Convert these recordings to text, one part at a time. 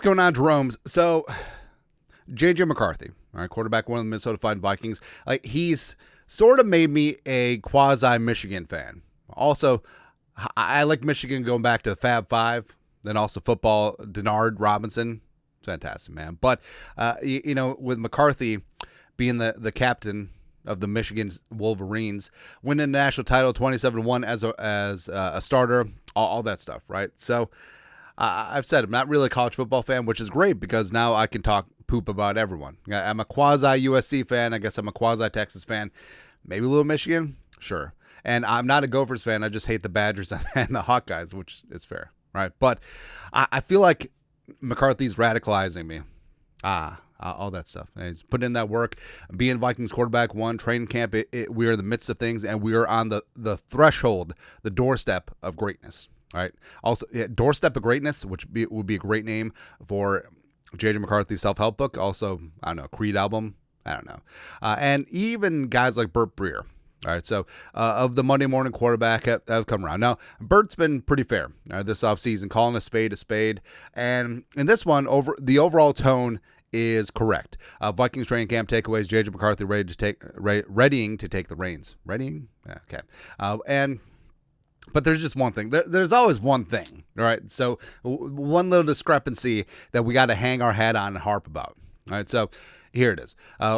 going on, Jerome's? So, JJ McCarthy, all right, quarterback, one of the Minnesota Vikings. Like, he's sort of made me a quasi Michigan fan. Also, I like Michigan going back to the Fab Five, then also football, Darnold, Robinson. It's fantastic, man. But, with McCarthy being the captain of the Michigan Wolverines, winning the national title 27-1 as a starter, all that stuff, right? So, I've said I'm not really a college football fan, which is great because now I can talk poop about everyone. I'm a quasi USC fan. I guess I'm a quasi Texas fan. Maybe a little Michigan, sure. And I'm not a Gophers fan. I just hate the Badgers and the Hawkeyes, which is fair, right? But I feel like McCarthy's radicalizing me. All that stuff. And he's putting in that work. Being Vikings quarterback, training camp, we are in the midst of things, and we are on the threshold, the doorstep of greatness. Right. Also, Doorstep of Greatness, which would be a great name for J.J. McCarthy's self-help book. Also, I don't know, Creed album. I don't know. And even guys like Albert Breer. All right. So, of the Monday morning quarterback have come around. Now, Bert's been pretty fair this offseason, calling a spade. And in this one, the overall tone is correct. Vikings training camp takeaways, J.J. McCarthy readying to take the reins. Readying? Yeah, okay. But there's just one thing. There's always one thing, all right? So one little discrepancy that we got to hang our hat on and harp about. All right, so here it is.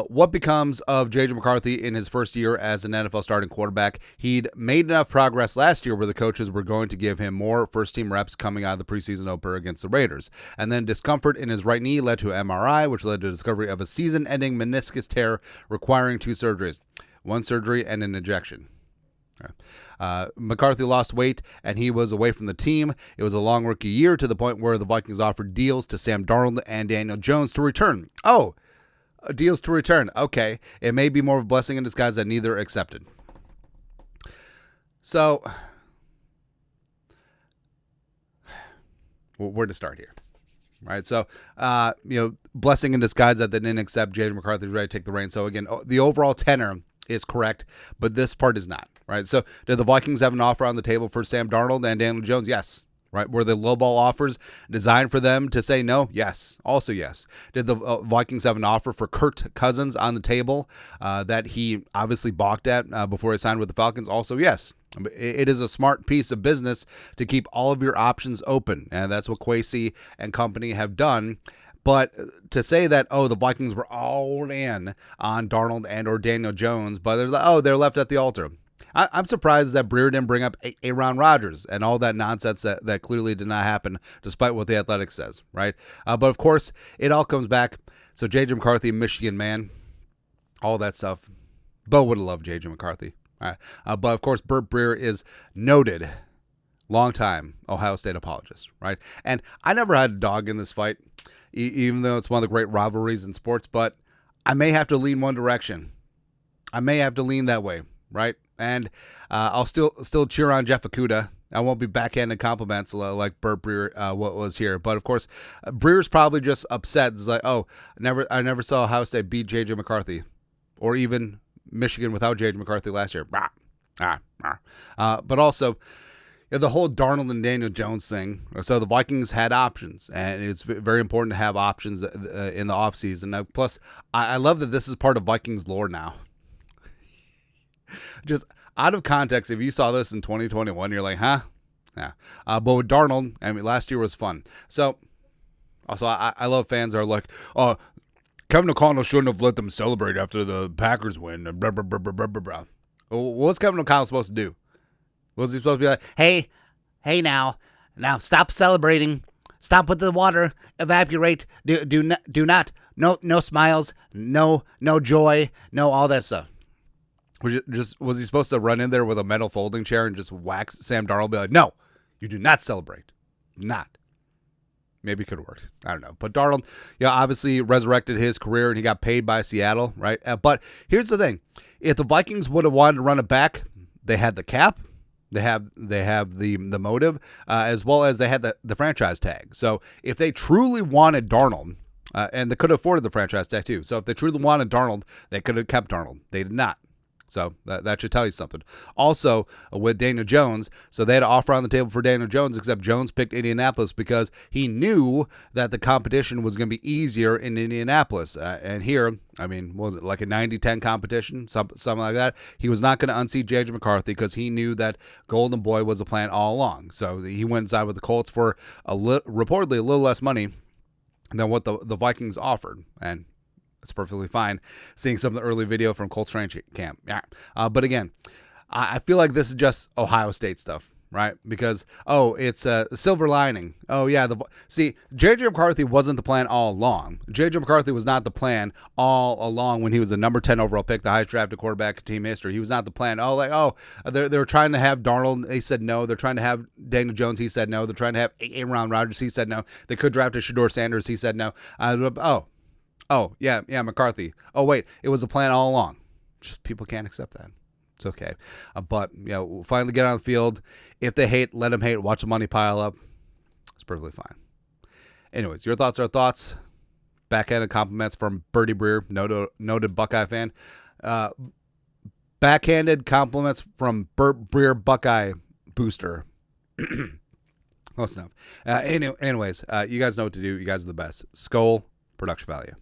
What becomes of J.J. McCarthy in his first year as an NFL starting quarterback? He'd made enough progress last year where the coaches were going to give him more first-team reps coming out of the preseason opener against the Raiders. And then discomfort in his right knee led to an MRI, which led to the discovery of a season-ending meniscus tear requiring 2 surgeries, 1 surgery and an injection. McCarthy lost weight, and he was away from the team. It was a long rookie year to the point where the Vikings offered deals to Sam Darnold and Daniel Jones to return. Oh, deals to return. Okay. It may be more of a blessing in disguise that neither accepted. So, where to start here? Right. So, blessing in disguise that they didn't accept. J.J. McCarthy's ready to take the reins. So, again, the overall tenor is correct, but this part is not. Right. So did the Vikings have an offer on the table for Sam Darnold and Daniel Jones? Yes. Right. Were the lowball offers designed for them to say no? Yes. Also yes. Did the Vikings have an offer for Kirk Cousins on the table that he obviously balked at before he signed with the Falcons? Also yes. It is a smart piece of business to keep all of your options open, and that's what Kwesi and company have done. But to say that, the Vikings were all in on Darnold and or Daniel Jones, but they're left at the altar. I'm surprised that Breer didn't bring up Aaron Rodgers and all that nonsense that clearly did not happen, despite what the Athletic says, right? But, of course, it all comes back. So, J.J. McCarthy, Michigan man, all that stuff. Bo would have loved J.J. McCarthy. All right. But, of course, Albert Breer is noted, long-time Ohio State apologist, right? And I never had a dog in this fight, even though it's one of the great rivalries in sports, but I may have to lean one direction. I may have to lean that way, right? And I'll still cheer on Jeff Okudah. I won't be backhanded compliments like Albert Breer what was here. But, of course, Breer's probably just upset. It's like, I never saw Ohio State beat J.J. McCarthy or even Michigan without J.J. McCarthy last year. But also, the whole Darnold and Daniel Jones thing. So the Vikings had options, and it's very important to have options in the offseason. Now, plus, I love that this is part of Vikings lore now. Just out of context, if you saw this in 2021, you're like, huh? Yeah. But with Darnold, last year was fun. So, also, I love fans that are like, Kevin O'Connell shouldn't have let them celebrate after the Packers win. Blah, blah, blah, blah, blah, blah. What's Kevin O'Connell supposed to do? Was he supposed to be like, hey now stop celebrating. Stop with the water, evaporate. Do not, no smiles, no joy, no all that stuff. Was he supposed to run in there with a metal folding chair and just whack Sam Darnold? Be like, no, you do not celebrate. Not. Maybe it could have worked. I don't know. But Darnold, obviously resurrected his career and he got paid by Seattle, right? But here's the thing: if the Vikings would have wanted to run it back, they had the cap, they have the motive, as well as they had the franchise tag. So if they truly wanted Darnold, and they could have afforded the franchise tag too. So if they truly wanted Darnold, they could have kept Darnold. They did not. So that should tell you something. Also, with Daniel Jones, so they had an offer on the table for Daniel Jones, except Jones picked Indianapolis because he knew that the competition was going to be easier in Indianapolis. And here, I mean, what was it, like a 90-10 competition, something like that? He was not going to unseat J.J. McCarthy because he knew that Golden Boy was the plan all along. So he went inside with the Colts for reportedly a little less money than what the Vikings offered. And it's perfectly fine seeing some of the early video from Colts training camp. Yeah. But again, I feel like this is just Ohio State stuff, right? Because, it's a silver lining. Oh, yeah. See, J.J. McCarthy wasn't the plan all along. J.J. McCarthy was not the plan all along when he was the number 10 overall pick, the highest drafted quarterback in team history. He was not the plan. They were trying to have Darnold. He said no. They're trying to have Daniel Jones. He said no. They're trying to have Aaron Rodgers. He said no. They could draft a Shedeur Sanders. He said no. Yeah, McCarthy. Oh, wait, it was a plan all along. Just people can't accept that. It's okay. But, we'll finally get on the field. If they hate, let them hate. Watch the money pile up. It's perfectly fine. Anyways, your thoughts are thoughts. Backhanded compliments from Bertie Breer, noted Buckeye fan. Backhanded compliments from Bert Breer, Buckeye booster. Close enough. Anyways, you guys know what to do. You guys are the best. Skol, production value.